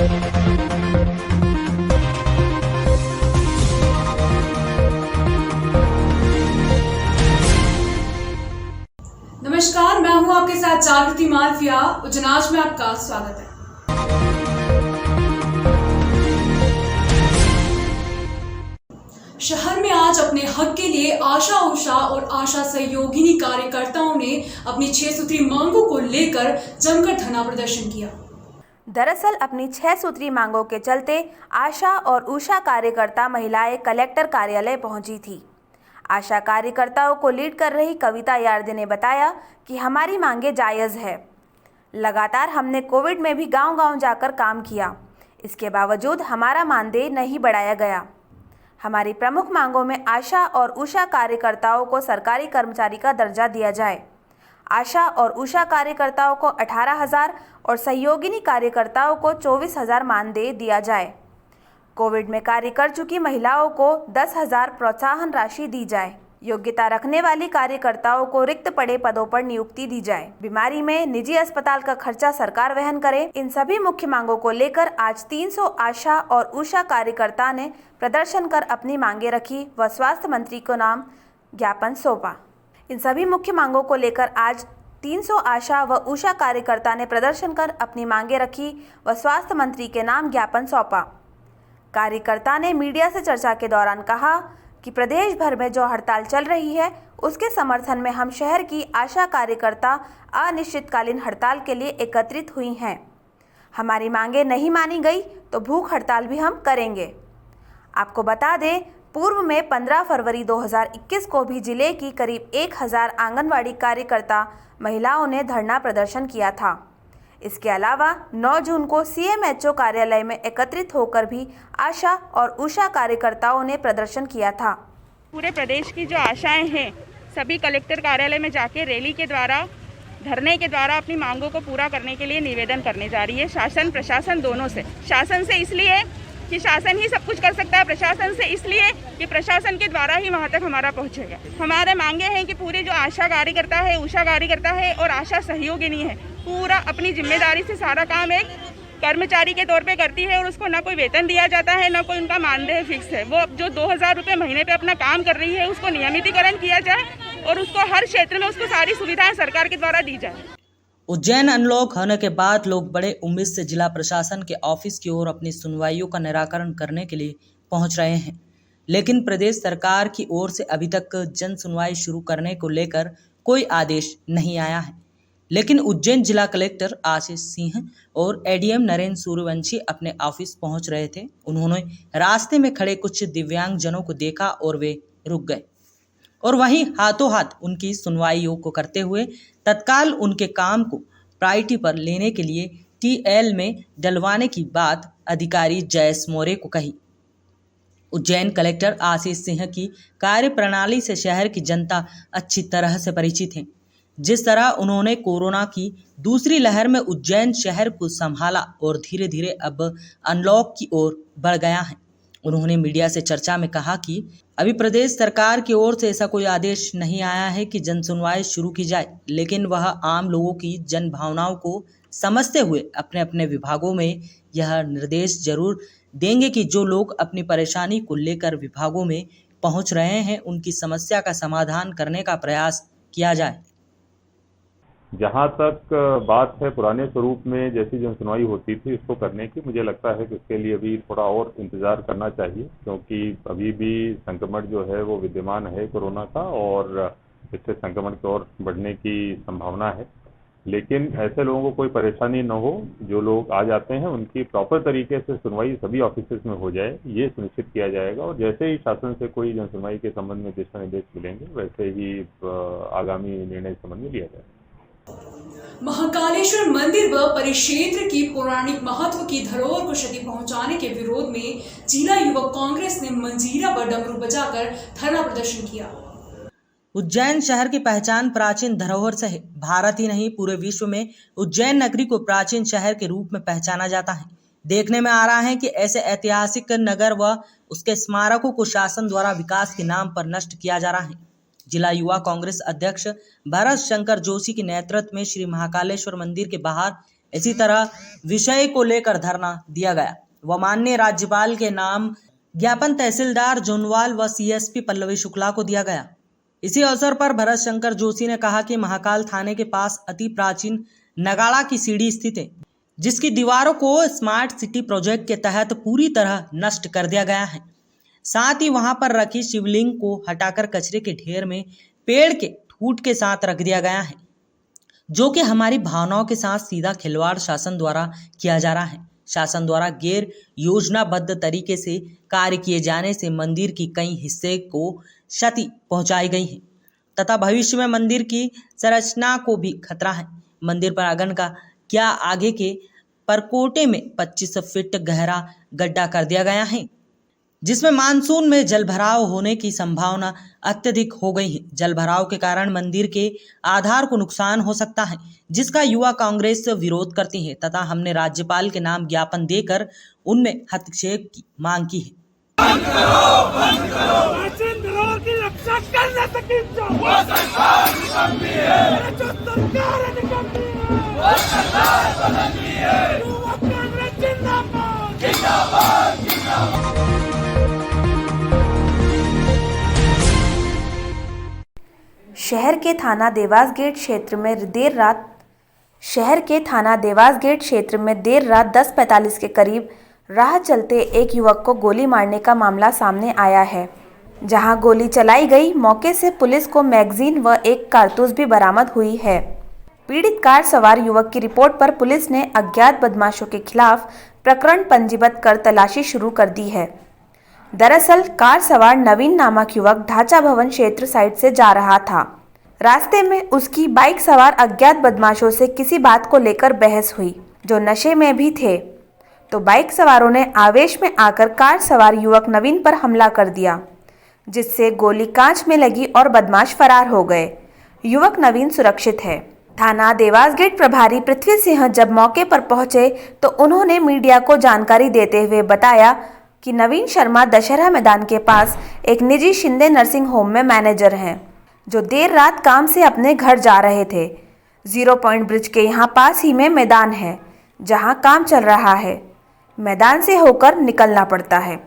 नमस्कार, मैं हूं आपके साथ जागृति मालविया। उजनाज में आपका स्वागत है। शहर में आज अपने हक के लिए आशा उषा और आशा सहयोगिनी कार्यकर्ताओं ने अपनी 6 सूत्री मांगों को लेकर जमकर धरना प्रदर्शन किया। दरअसल अपनी 6 सूत्री मांगों के चलते आशा और उषा कार्यकर्ता महिलाएं कलेक्टर कार्यालय पहुंची थी। आशा कार्यकर्ताओं को लीड कर रही कविता यार्दे ने बताया कि हमारी मांगे जायज़ है। लगातार हमने कोविड में भी गांव-गांव जाकर काम किया, इसके बावजूद हमारा मानदेय नहीं बढ़ाया गया। हमारी प्रमुख मांगों में आशा और उषा कार्यकर्ताओं को सरकारी कर्मचारी का दर्जा दिया जाए। आशा और उषा कार्यकर्ताओं को 18,000 और सहयोगिनी कार्यकर्ताओं को 24,000 मानदेय दिया जाए। कोविड में कार्य कर चुकी महिलाओं को 10,000 प्रोत्साहन राशि दी जाए। योग्यता रखने वाली कार्यकर्ताओं को रिक्त पड़े पदों पर नियुक्ति दी जाए। बीमारी में निजी अस्पताल का खर्चा सरकार वहन करे। इन सभी मुख्य मांगों को लेकर आज 300 आशा और उषा कार्यकर्ता ने प्रदर्शन कर अपनी मांगे रखी व स्वास्थ्य मंत्री को नाम ज्ञापन सौंपा। इन सभी मुख्य मांगों को लेकर आज 300 आशा व उषा कार्यकर्ता ने प्रदर्शन कर अपनी मांगे रखी व स्वास्थ्य मंत्री के नाम ज्ञापन सौंपा। कार्यकर्ता ने मीडिया से चर्चा के दौरान कहा कि प्रदेश भर में जो हड़ताल चल रही है उसके समर्थन में हम शहर की आशा कार्यकर्ता अनिश्चितकालीन हड़ताल के लिए एकत्रित हुई हैं। हमारी मांगे नहीं मानी गई तो भूख हड़ताल भी हम करेंगे। आपको बता दें, पूर्व में 15 फरवरी 2021 को भी जिले की करीब 1,000 आंगनवाड़ी कार्यकर्ता महिलाओं ने धरना प्रदर्शन किया था। इसके अलावा 9 जून को CMHO कार्यालय में एकत्रित होकर भी आशा और उषा कार्यकर्ताओं ने प्रदर्शन किया था। पूरे प्रदेश की जो आशाएं हैं सभी कलेक्टर कार्यालय में जाके रैली के द्वारा, धरने के द्वारा अपनी मांगों को पूरा करने के लिए निवेदन करने जा रही है। शासन प्रशासन दोनों से। शासन से इसलिए कि शासन ही सब कुछ कर सकता है, प्रशासन से इसलिए कि प्रशासन के द्वारा ही वहाँ तक हमारा पहुँचेगा। हमारे मांगे हैं कि पूरी जो आशा कार्यकर्ता है, उषा कार्यकर्ता है और आशा सहयोगिनी है, पूरा अपनी जिम्मेदारी से सारा काम एक कर्मचारी के तौर पे करती है और उसको ना कोई वेतन दिया जाता है, ना कोई उनका मानदेय फिक्स है। वो जो 2,000 रुपये महीने पे अपना काम कर रही है उसको नियमितीकरण किया जाए और उसको हर क्षेत्र में उसको सारी सुविधाएं सरकार के द्वारा दी जाए। उज्जैन अनलॉक होने के बाद लोग बड़े उम्मीद से जिला प्रशासन के ऑफिस की ओर अपनी सुनवाइयों का निराकरण करने के लिए पहुंच रहे हैं, लेकिन प्रदेश सरकार की ओर से अभी तक जन सुनवाई शुरू करने को लेकर कोई आदेश नहीं आया है। लेकिन उज्जैन जिला कलेक्टर आशीष सिंह और ADM नरेंद्र सूर्यवंशी अपने ऑफिस पहुंच रहे थे। उन्होंने रास्ते में खड़े कुछ दिव्यांग जनों को देखा और वे रुक गए और वहीं हाथों हाथ उनकी सुनवाइयों को करते हुए तत्काल उनके काम को प्रायोरिटी पर लेने के लिए TL में डलवाने की बात अधिकारी जयेश मौर्य को कही। उज्जैन कलेक्टर आशीष सिंह की कार्यप्रणाली से शहर की जनता अच्छी तरह से परिचित है। जिस तरह उन्होंने कोरोना की दूसरी लहर में उज्जैन शहर को संभाला और धीरे धीरे अब अनलॉक की ओर बढ़ गया है। उन्होंने मीडिया से चर्चा में कहा कि अभी प्रदेश सरकार की ओर से ऐसा कोई आदेश नहीं आया है कि जन सुनवाई शुरू की जाए, लेकिन वह आम लोगों की जन भावनाओं को समझते हुए अपने अपने विभागों में यह निर्देश जरूर देंगे कि जो लोग अपनी परेशानी को लेकर विभागों में पहुंच रहे हैं उनकी समस्या का समाधान करने का प्रयास किया जाए। जहाँ तक बात है पुराने स्वरूप में जैसी जन सुनवाई होती थी इसको करने की, मुझे लगता है कि इसके लिए अभी थोड़ा और इंतज़ार करना चाहिए, क्योंकि अभी भी संक्रमण जो है वो विद्यमान है कोरोना का और इससे संक्रमण की ओर बढ़ने की संभावना है। लेकिन ऐसे लोगों को कोई परेशानी न हो, जो लोग आ जाते हैं उनकी प्रॉपर तरीके से सुनवाई सभी ऑफिस में हो जाए, ये सुनिश्चित किया जाएगा। और जैसे ही शासन से कोई जन सुनवाई के संबंध में दिशा निर्देश मिलेंगे वैसे ही आगामी निर्णय संबंध में लिया जाएगा। महाकालेश्वर मंदिर व परिक्षेत्र की पौराणिक महत्व की धरोहर को क्षति पहुंचाने के विरोध में जिला युवक कांग्रेस ने मंजीरा व डमरू बजाकर धरना प्रदर्शन किया। उज्जैन शहर की पहचान प्राचीन धरोहर से है। भारत ही नहीं पूरे विश्व में उज्जैन नगरी को प्राचीन शहर के रूप में पहचाना जाता है। देखने में आ रहा है कि ऐसे ऐतिहासिक नगर व उसके स्मारकों को शासन द्वारा विकास के नाम पर नष्ट किया जा रहा है। जिला युवा कांग्रेस अध्यक्ष भरत शंकर जोशी के नेतृत्व में श्री महाकालेश्वर मंदिर के बाहर इसी तरह विषय को लेकर धरना दिया गया व माननीय राज्यपाल के नाम ज्ञापन तहसीलदार जोनवाल व सीएसपी पल्लवी शुक्ला को दिया गया। इसी अवसर पर भरत शंकर जोशी ने कहा कि महाकाल थाने के पास अति प्राचीन नगाड़ा की सीढ़ी स्थित है, जिसकी दीवारों को स्मार्ट सिटी प्रोजेक्ट के तहत पूरी तरह नष्ट कर दिया गया है। साथ ही वहां पर रखी शिवलिंग को हटाकर कचरे के ढेर में पेड़ के ठूंठ के साथ रख दिया गया है, जो कि हमारी भावनाओं के साथ सीधा खिलवाड़ शासन द्वारा किया जा रहा है। शासन द्वारा गैर योजनाबद्ध तरीके से कार्य किए जाने से मंदिर की कई हिस्से को क्षति पहुंचाई गई है तथा भविष्य में मंदिर की संरचना को भी खतरा है। मंदिर पर आंगन का क्या आगे के परकोटे में 25 फीट गहरा गड्ढा कर दिया गया है, जिसमें मानसून में जलभराव होने की संभावना अत्यधिक हो गई है। जलभराव के कारण मंदिर के आधार को नुकसान हो सकता है, जिसका युवा कांग्रेस विरोध करती है तथा हमने राज्यपाल के नाम ज्ञापन देकर उनमें हस्तक्षेप की मांग की है। प्राचीन धरोहर की रक्षा कर न सकी जो सरकार निकम्मी है, जो सरकार निकम्मी है, वो सरकार बदलनी है। युवा कांग्रेस जिंदाबाद, जिंदाबाद, जिंदाबाद। शहर के थाना देवास गेट क्षेत्र में देर रात 10:45 के करीब राह चलते एक युवक को गोली मारने का मामला सामने आया है। जहां गोली चलाई गई, मौके से पुलिस को मैगजीन व एक कारतूस भी बरामद हुई है। पीड़ित कार सवार युवक की रिपोर्ट पर पुलिस ने अज्ञात बदमाशों के खिलाफ प्रकरण पंजीबद्ध कर तलाशी शुरू कर दी है। दरअसल कार सवार नवीन नामक युवक ढांचा भवन क्षेत्र साइड से जा रहा था। रास्ते में उसकी बाइक सवार अज्ञात बदमाशों से किसी बात को लेकर बहस हुई, जो नशे में भी थे, तो बाइक सवारों ने आवेश में आकर कार सवार युवक नवीन पर हमला कर दिया, जिससे गोली कांच में लगी और बदमाश फरार हो गए। युवक नवीन सुरक्षित है। थाना देवास गेट प्रभारी पृथ्वी सिंह जब मौके पर पहुंचे तो उन्होंने मीडिया को जानकारी देते हुए बताया कि नवीन शर्मा दशहरा मैदान के पास एक निजी शिंदे नर्सिंग होम में मैनेजर हैं, जो देर रात काम से अपने घर जा रहे थे। 0 पॉइंट ब्रिज के यहाँ पास ही में मैदान है, जहाँ काम चल रहा है। मैदान से होकर निकलना पड़ता है।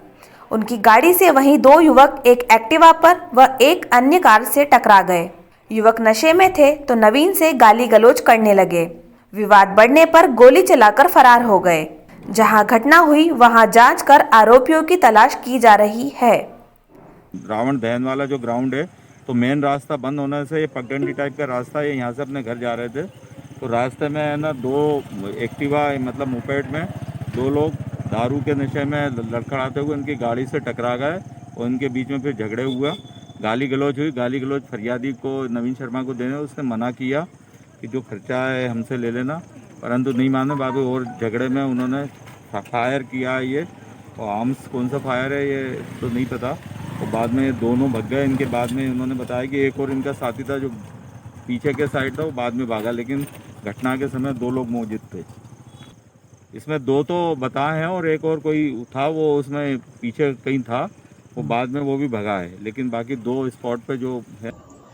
उनकी गाड़ी से वहीं 2 युवक एक एक्टिवा पर व एक अन्य कार से टकरा गए। युवक नशे में थे तो नवीन से गाली गलौज करने लगे। विवाद बढ़ने पर गोली चलाकर फरार हो गए। जहां घटना हुई वहां जांच कर आरोपियों की तलाश की जा रही है। रावण दहन वाला जो ग्राउंड है, तो मेन रास्ता बंद होने से ये पगडंडी टाइप का रास्ता है। यहाँ से अपने घर जा रहे थे तो रास्ते में है ना 2 एक्टिवा मतलब मोपेड में 2 लोग दारू के नशे में लड़खड़ाते हुए उनकी गाड़ी से टकरा गए और उनके बीच में फिर झगड़े हुआ, गाली गलौज हुई। गाली गलौज फरियादी को नवीन शर्मा को देने, उसने मना किया कि जो खर्चा है हमसे ले लेना, परंतु नहीं माने। बाद में और झगड़े में उन्होंने फायर किया। ये और आर्म्स कौन सा फायर है ये तो नहीं पता। और बाद में दोनों भग गए। इनके बाद में उन्होंने बताया कि एक और इनका साथी था जो पीछे के साइड था, वो बाद में भागा, लेकिन घटना के समय 2 लोग मौजूद थे। इसमें 2 तो बताए हैं और एक और कोई था वो उसमें पीछे कहीं था, वो बाद में वो भी भगा है, लेकिन बाकी 2 स्पॉट पे जो है।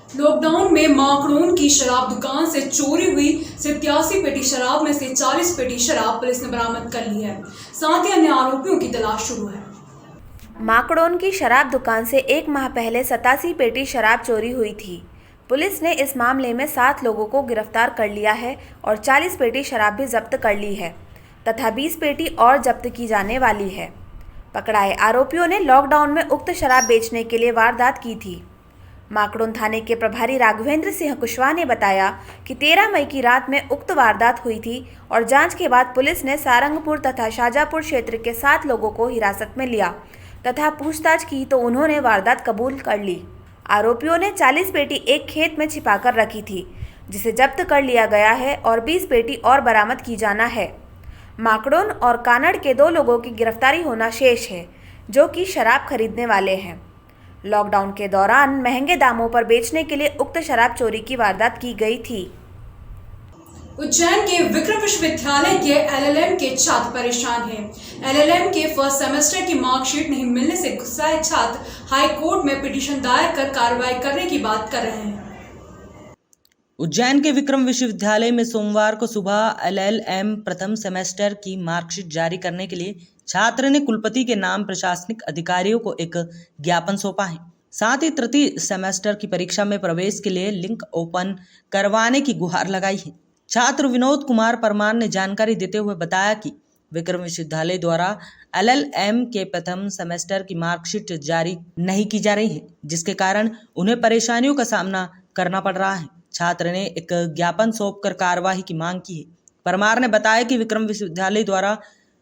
लॉकडाउन में माखणून की शराब दुकान से चोरी हुई 87 पेटी शराब में से 40 पेटी शराब पुलिस ने बरामद कर ली है। साथ ही अन्य आरोपियों की तलाश शुरू है। माखणून की शराब दुकान से 1 माह पहले 87 पेटी शराब चोरी हुई थी। पुलिस ने इस मामले में 7 लोगों को गिरफ्तार कर लिया है और 40 पेटी शराब भी जब्त कर ली है तथा 20 पेटी और जब्त की जाने वाली है। पकड़ाए आरोपियों ने लॉकडाउन में उक्त शराब बेचने के लिए वारदात की थी। माखणून थाने के प्रभारी राघवेंद्र सिंह कुशवाहा ने बताया कि 13 मई की रात में उक्त वारदात हुई थी और जांच के बाद पुलिस ने सारंगपुर तथा शाजापुर क्षेत्र के 7 लोगों को हिरासत में लिया तथा पूछताछ की तो उन्होंने वारदात कबूल कर ली। आरोपियों ने 40 पेटी एक खेत में छिपाकर रखी थी, जिसे जब्त कर लिया गया है और 20 पेटी और बरामद की जाना है। माखणून और कानड़ के 2 लोगों की गिरफ्तारी होना शेष है, जो कि शराब खरीदने वाले हैं। लॉकडाउन के दौरान महंगे दामों पर बेचने के लिए उक्त शराब चोरी की वारदात की गई थी। उज्जैन के विक्रम विश्वविद्यालय के एलएलएम के छात्र परेशान हैं। एलएलएम के फर्स्ट सेमेस्टर की मार्कशीट नहीं मिलने से गुस्साए छात्र हाई कोर्ट में पिटीशन दायर कर कार्रवाई करने की बात कर रहे हैं। उज्जैन के विक्रम विश्वविद्यालय में सोमवार को सुबह LLM प्रथम सेमेस्टर की मार्कशीट जारी करने के लिए छात्र ने कुलपति के नाम प्रशासनिक अधिकारियों को एक ज्ञापन सौंपा है। साथ ही तृतीय सेमेस्टर की परीक्षा में प्रवेश के लिए लिंक ओपन करवाने की गुहार लगाई है। छात्र विनोद कुमार परमार ने जानकारी देते हुए बताया कि विक्रम विश्वविद्यालय द्वारा LLM के प्रथम सेमेस्टर की मार्कशीट जारी नहीं की जा रही है, जिसके कारण उन्हें परेशानियों का सामना करना पड़ रहा है। छात्र ने एक ज्ञापन सौंपकर कार्यवाही की मांग की है। परमार ने बताया कि विक्रम विश्वविद्यालय द्वारा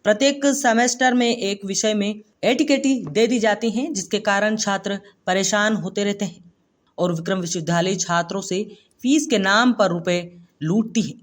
प्रत्येक सेमेस्टर में एक विषय में एटीकेटी दे दी जाती है, जिसके कारण छात्र परेशान होते रहते हैं और विक्रम विश्वविद्यालय छात्रों से फीस के नाम पर रुपए लूटती है।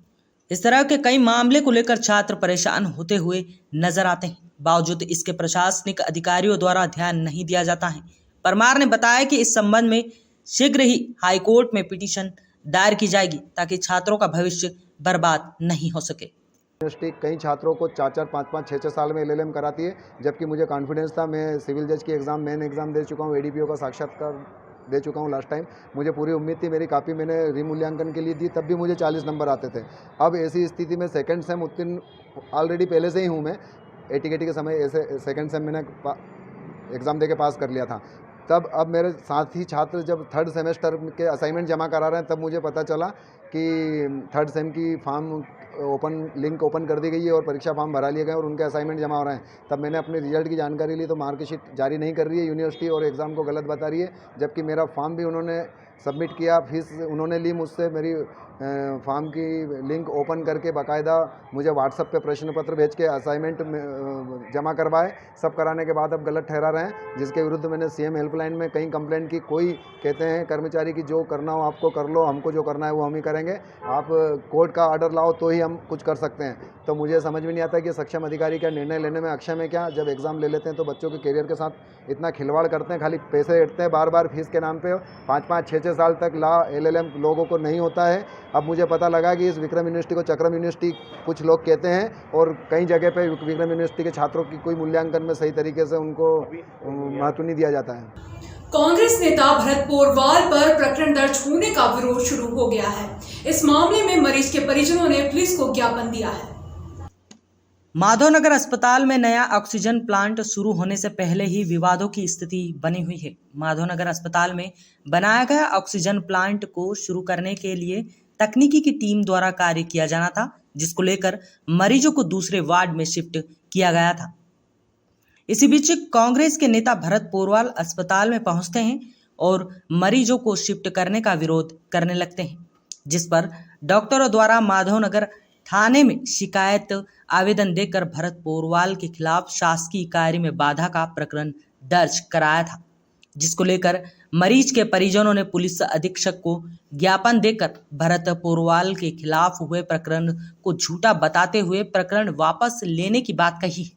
इस तरह के कई मामले को लेकर छात्र परेशान होते हुए नजर आते हैं। बावजूद इसके प्रशासनिक अधिकारियों द्वारा ध्यान नहीं दिया जाता है। परमार ने बताया कि इस संबंध में शीघ्र ही हाईकोर्ट में पिटीशन दायर की जाएगी ताकि छात्रों का भविष्य बर्बाद नहीं हो सके। यूनिवर्सिटी कई छात्रों को 4-4, 5-5, 6-6 साल में LLM कराती है, जबकि मुझे कॉन्फिडेंस था। मैं सिविल जज की एग्ज़ाम, मेन एग्ज़ाम दे चुका हूँ, ADPO का साक्षात्कार दे चुका हूँ लास्ट टाइम। मुझे पूरी उम्मीद थी, मेरी कापी मैंने रिमूल्यांकन के लिए दी, तब भी मुझे 40 नंबर आते थे। अब ऐसी स्थिति में सेकंड सेम उत्तीर्ण ऑलरेडी पहले से ही हूँ मैं। ATKT के समय ऐसे सेकंड सेम मैंने एग्ज़ाम दे के पास कर लिया था। तब अब मेरे साथ ही छात्र जब थर्ड सेमेस्टर के असाइनमेंट जमा करा रहे हैं, तब मुझे पता चला कि थर्ड सेम की फॉर्म लिंक ओपन कर दी गई है और परीक्षा फॉर्म भरा लिए गए और उनके असाइनमेंट जमा हो रहे हैं। तब मैंने अपने रिजल्ट की जानकारी ली तो मार्कशीट जारी नहीं कर रही है यूनिवर्सिटी और एग्ज़ाम को गलत बता रही है, जबकि मेरा फॉर्म भी उन्होंने सबमिट किया, फीस उन्होंने ली मुझसे, मेरी फॉर्म की लिंक ओपन करके बाकायदा मुझे व्हाट्सएप पे प्रश्न पत्र भेज के असाइनमेंट जमा करवाए। सब कराने के बाद अब गलत ठहरा रहे हैं, जिसके विरुद्ध मैंने CM हेल्पलाइन में कहीं कंप्लेंट की। कोई कहते हैं कर्मचारी की जो करना हो आपको कर लो, हमको जो करना है वो हम ही करेंगे, आप कोर्ट का ऑर्डर लाओ तो ही हम कुछ कर सकते हैं। तो मुझे समझ में नहीं आता कि सक्षम अधिकारी क्या निर्णय लेने में अक्षम है क्या। जब एग्ज़ाम ले लेते हैं तो बच्चों के करियर के साथ इतना खिलवाड़ करते हैं, खाली पैसे ऐंठते हैं बार बार फीस के नाम पे। 5-5, 6-6 साल तक LLM लोगों को नहीं होता है। अब मुझे पता लगा कि इस विक्रम यूनिवर्सिटी को चक्रम यूनिवर्सिटी कुछ लोग कहते हैं और कई जगह पे विक्रम यूनिवर्सिटी के छात्रों की कोई मूल्यांकन में सही तरीके से उनको महत्व नहीं दिया जाता है। कांग्रेस नेता भरत पोरवाल पर प्रकरण दर्ज होने का विरोध शुरू हो गया है। इस मामले में मरीज के परिजनों ने पुलिस को ज्ञापन दिया है। माधवनगर अस्पताल में नया ऑक्सीजन प्लांट शुरू होने से पहले ही विवादों की स्थिति बनी हुई है। माधवनगर अस्पताल में बनाया गया ऑक्सीजन प्लांट को शुरू करने के लिए तकनीकी की टीम द्वारा कार्य किया जाना था, जिसको लेकर मरीजों को दूसरे वार्ड में शिफ्ट किया गया था। इसी बीच कांग्रेस के नेता भरत पोरवाल अस्पताल में पहुंचते हैं और मरीजों को शिफ्ट करने का विरोध करने लगते हैं, जिस पर डॉक्टरों द्वारा माधवनगर थाने में शिकायत आवेदन देकर भरत पोरवाल के खिलाफ शासकीय कार्य में बाधा का प्रकरण दर्ज कराया था, जिसको लेकर मरीज के परिजनों ने पुलिस अधीक्षक को ज्ञापन देकर भरत पोरवाल के खिलाफ हुए प्रकरण को झूठा बताते हुए प्रकरण वापस लेने की बात कही।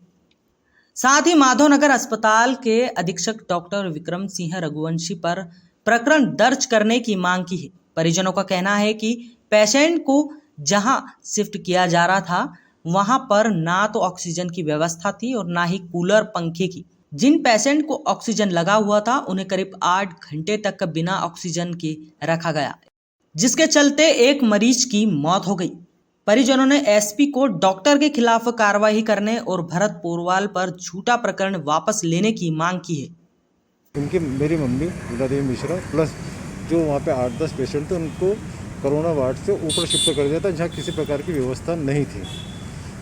साथ ही माधवनगर अस्पताल के अधीक्षक डॉक्टर विक्रम सिंह रघुवंशी पर प्रकरण दर्ज करने की मांग की है। परिजनों का कहना है कि पेशेंट को जहां शिफ्ट किया जा रहा था वहां पर ना तो ऑक्सीजन की व्यवस्था थी और ना ही कूलर पंखे की। जिन पेशेंट को ऑक्सीजन लगा हुआ था उन्हें करीब 8 घंटे तक बिना ऑक्सीजन के रखा गया, जिसके चलते एक मरीज की मौत हो गई। परिजनों ने SP को डॉक्टर के खिलाफ कार्रवाई करने और भरत पोरवाल पर झूठा प्रकरण वापस लेने की मांग की है। उनकी मेरी मम्मी लीला देवी मिश्रा प्लस जो वहाँ पे 8-10 पेशेंट थे उनको कोरोना वार्ड से ऊपर शिफ्ट कर दिया था, जहाँ किसी प्रकार की व्यवस्था नहीं थी।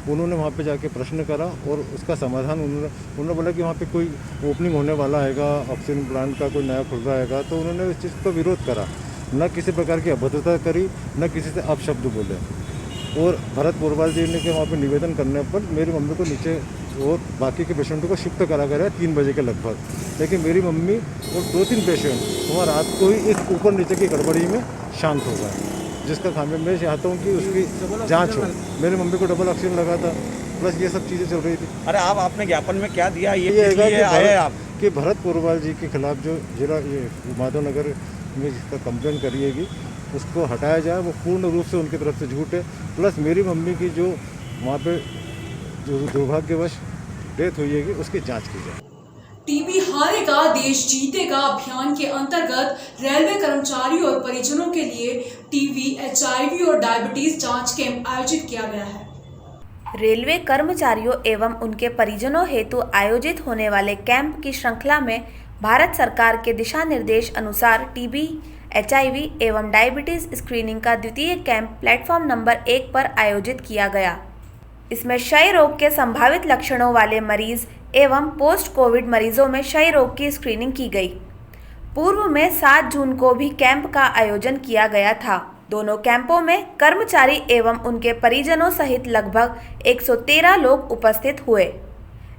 उन्होंने वहाँ पे जाके प्रश्न करा और उसका समाधान उन्होंने बोला कि वहाँ पे कोई ओपनिंग होने वाला हैगा, ऑक्सीजन प्लांट का कोई नया खुल रहा हैगा, तो उन्होंने उस चीज़ का विरोध करा। न किसी प्रकार की अभद्रता करी, न किसी से अपशब्द बोले। और भरत पोरवाल जी ने के वहाँ पे निवेदन करने पर मेरी मम्मी को नीचे और बाकी के पेशेंटों को शिफ्ट करा गया 3 बजे के लगभग, लेकिन मेरी मम्मी और 2-3 पेशेंट वहाँ रात को ही इस ऊपर नीचे की गड़बड़ी में शांत हो गए, जिसका खामियाजा मैं चाहता हूँ कि उसकी जांच हो। मेरी मम्मी को डबल ऑक्सीजन लगा था, प्लस ये सब चीज़ें चल रही थी। अरे आप आपने ज्ञापन में क्या दिया ये आप कि भरत पोरवाल जी के खिलाफ जो जिला माधवनगर में जिसका कंप्लेंट करिएगी उसको हटाया जाए, वो पूर्ण रूप से उनकी तरफ से झूठ है। प्लस मेरी मम्मी की जो वहाँ पे जो दुर्भाग्यवश डेथ हुई है उसकी जाँच की जाए। टीबी हारेगा देश जीतेगा अभियान के अंतर्गत रेलवे कर्मचारियों और परिजनों के लिए टीबी, HIV और डायबिटीज जांच कैंप आयोजित किया गया है। रेलवे कर्मचारियों एवं उनके परिजनों हेतु आयोजित होने वाले कैंप की श्रृंखला में भारत सरकार के दिशा निर्देश अनुसार टीबी, HIV एवं डायबिटीज स्क्रीनिंग का द्वितीय कैंप प्लेटफॉर्म नंबर 1 पर आयोजित किया गया। इसमें क्षय रोग के संभावित लक्षणों वाले मरीज एवं पोस्ट कोविड मरीजों में क्षय रोग की स्क्रीनिंग की गई। पूर्व में 7 जून को भी कैंप का आयोजन किया गया था। दोनों कैंपों में कर्मचारी एवं उनके परिजनों सहित लगभग 113 लोग उपस्थित हुए,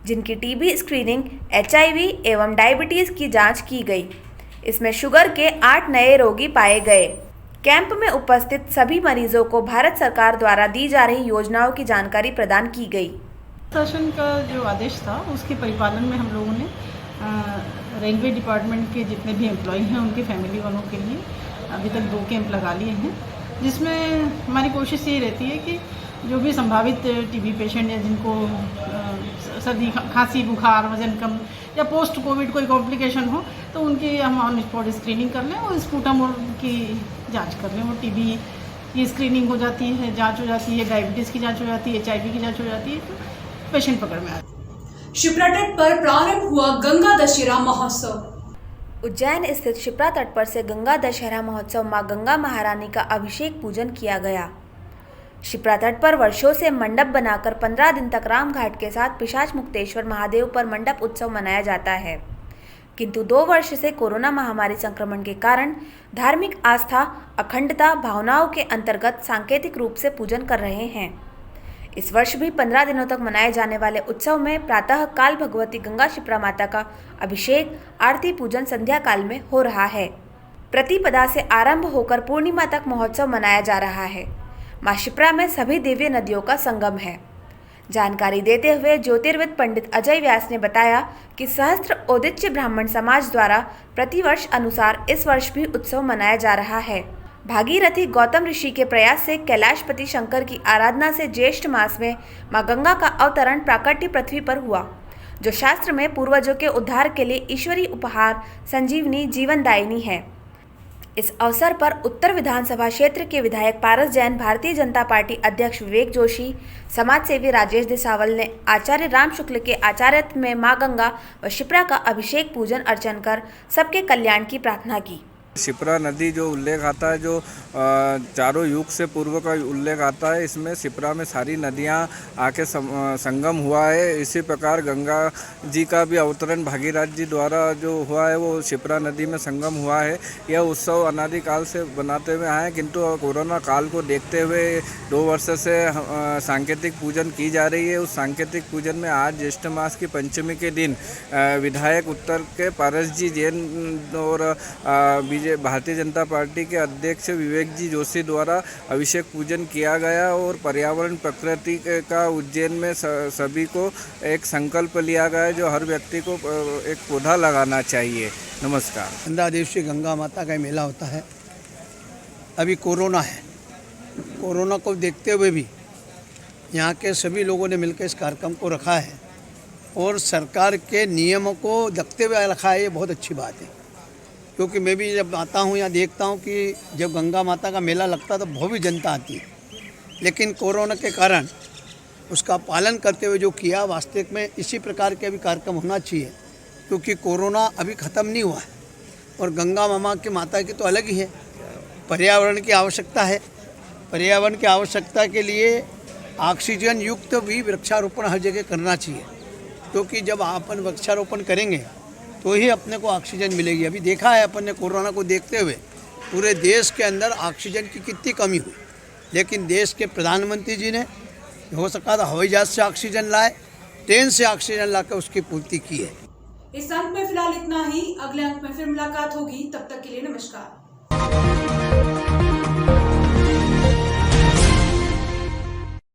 जिनकी टीबी स्क्रीनिंग, HIV एवं डायबिटीज की जांच की गई। इसमें शुगर के 8 नए रोगी पाए गए। कैंप में उपस्थित सभी मरीजों को भारत सरकार द्वारा दी जा रही योजनाओं की जानकारी प्रदान की गई। शासन का जो आदेश था उसके परिपालन में हम लोगों ने रेलवे डिपार्टमेंट के जितने भी एम्प्लॉय हैं उनके फैमिली वालों के लिए अभी तक 2 कैंप लगा लिए हैं, जिसमें हमारी कोशिश यही रहती है कि जो भी संभावित टीबी पेशेंट या जिनको सर्दी, खांसी, बुखार, वजन कम या पोस्ट कोविड कोई कॉम्प्लिकेशन हो तो उनकी हम ऑन स्पॉट स्क्रीनिंग कर लें और स्पूटम की जांच कर लें। वो टीबी की स्क्रीनिंग हो जाती है, जांच हो जाती है, डायबिटीज़ की जांच हो जाती है, HIV की जांच हो जाती है, तो पेशेंट पकड़ में आते हैं। शिप्रा तट पर प्रारंभ हुआ गंगा दशहरा महोत्सव। उज्जैन स्थित शिप्रा तट पर से गंगा दशहरा महोत्सव मां गंगा महारानी का अभिषेक पूजन किया गया। शिप्रा तट पर वर्षों से मंडप बनाकर 15 दिन तक रामघाट के साथ पिशाच मुक्तेश्वर महादेव पर मंडप उत्सव मनाया जाता है, किंतु 2 वर्ष से कोरोना महामारी संक्रमण के कारण धार्मिक आस्था, अखंडता भावनाओं के अंतर्गत सांकेतिक रूप से पूजन कर रहे हैं। इस वर्ष भी 15 दिनों तक मनाए जाने वाले उत्सव में प्रातः काल भगवती गंगा शिप्रा माता का अभिषेक, आरती पूजन संध्या काल में हो रहा है। प्रतिपदा से आरंभ होकर पूर्णिमा तक महोत्सव मनाया जा रहा है। मां शिप्रा में सभी दिव्य नदियों का संगम है। जानकारी देते हुए ज्योतिर्विद पंडित अजय व्यास ने बताया कि सहस्त्र औदिच्य ब्राह्मण समाज द्वारा प्रतिवर्ष अनुसार इस वर्ष भी उत्सव मनाया जा रहा है। भागीरथी गौतम ऋषि के प्रयास से कैलाशपति शंकर की आराधना से ज्येष्ठ मास में मां गंगा का अवतरण प्राकट्य पृथ्वी पर हुआ, जो शास्त्र में पूर्वजों के उद्धार के लिए ईश्वरीय उपहार संजीवनी जीवनदायिनी है। इस अवसर पर उत्तर विधानसभा क्षेत्र के विधायक पारस जैन, भारतीय जनता पार्टी अध्यक्ष विवेक जोशी, समाजसेवी राजेश दिसावल ने आचार्य राम शुक्ल के आचार्यत्व में मां गंगा व शिप्रा का अभिषेक पूजन अर्चन कर सबके कल्याण की प्रार्थना की। शिप्रा नदी जो उल्लेख आता है, जो चारों युग से पूर्व का उल्लेख आता है, इसमें शिप्रा में सारी नदियां आके संगम हुआ है। इसी प्रकार गंगा जी का भी अवतरण भागीरथ जी द्वारा जो हुआ है वो शिप्रा नदी में संगम हुआ है। यह उत्सव अनादिकाल से बनाते हुए आए, किंतु कोरोना काल को देखते हुए 2 वर्ष से सांकेतिक पूजन की जा रही है। उस सांकेतिक पूजन में आज ज्येष्ठ मास की पंचमी के दिन विधायक उत्तर के पारस जी जैन और भारतीय जनता पार्टी के अध्यक्ष विवेक जी जोशी द्वारा अभिषेक पूजन किया गया और पर्यावरण प्रकृति का उज्जैन में सभी को एक संकल्प लिया गया है, जो हर व्यक्ति को एक पौधा लगाना चाहिए। नमस्कार। 15 दिवसीय गंगा माता का मेला होता है। अभी कोरोना है, कोरोना को देखते हुए भी यहाँ के सभी लोगों ने मिलकर इस कार्यक्रम को रखा है और सरकार के नियमों को देखते हुए रखा है। ये बहुत अच्छी बात है, क्योंकि मैं भी जब आता हूँ यहाँ देखता हूँ कि जब गंगा माता का मेला लगता है तो बहुत भी जनता आती है, लेकिन कोरोना के कारण उसका पालन करते हुए जो किया, वास्तविक में इसी प्रकार के अभी कार्यक्रम होना चाहिए, क्योंकि कोरोना अभी ख़त्म नहीं हुआ है और गंगा मामा की माता की तो अलग ही है। पर्यावरण की आवश्यकता है, पर्यावरण की आवश्यकता के लिए ऑक्सीजन युक्त भी वृक्षारोपण हर जगह करना चाहिए, क्योंकि जब अपन वृक्षारोपण करेंगे तो ही अपने को ऑक्सीजन मिलेगी। अभी देखा है अपन ने कोरोना को देखते हुए पूरे देश के अंदर ऑक्सीजन की कितनी कमी हुई, लेकिन देश के प्रधानमंत्री जी ने हो सका तो हवाई जहाज से ऑक्सीजन लाए, ट्रेन से ऑक्सीजन लाकर उसकी पूर्ति की है। इस अंक में फिलहाल इतना ही। अगले अंक में फिर मुलाकात होगी, तब तक के लिए नमस्कार।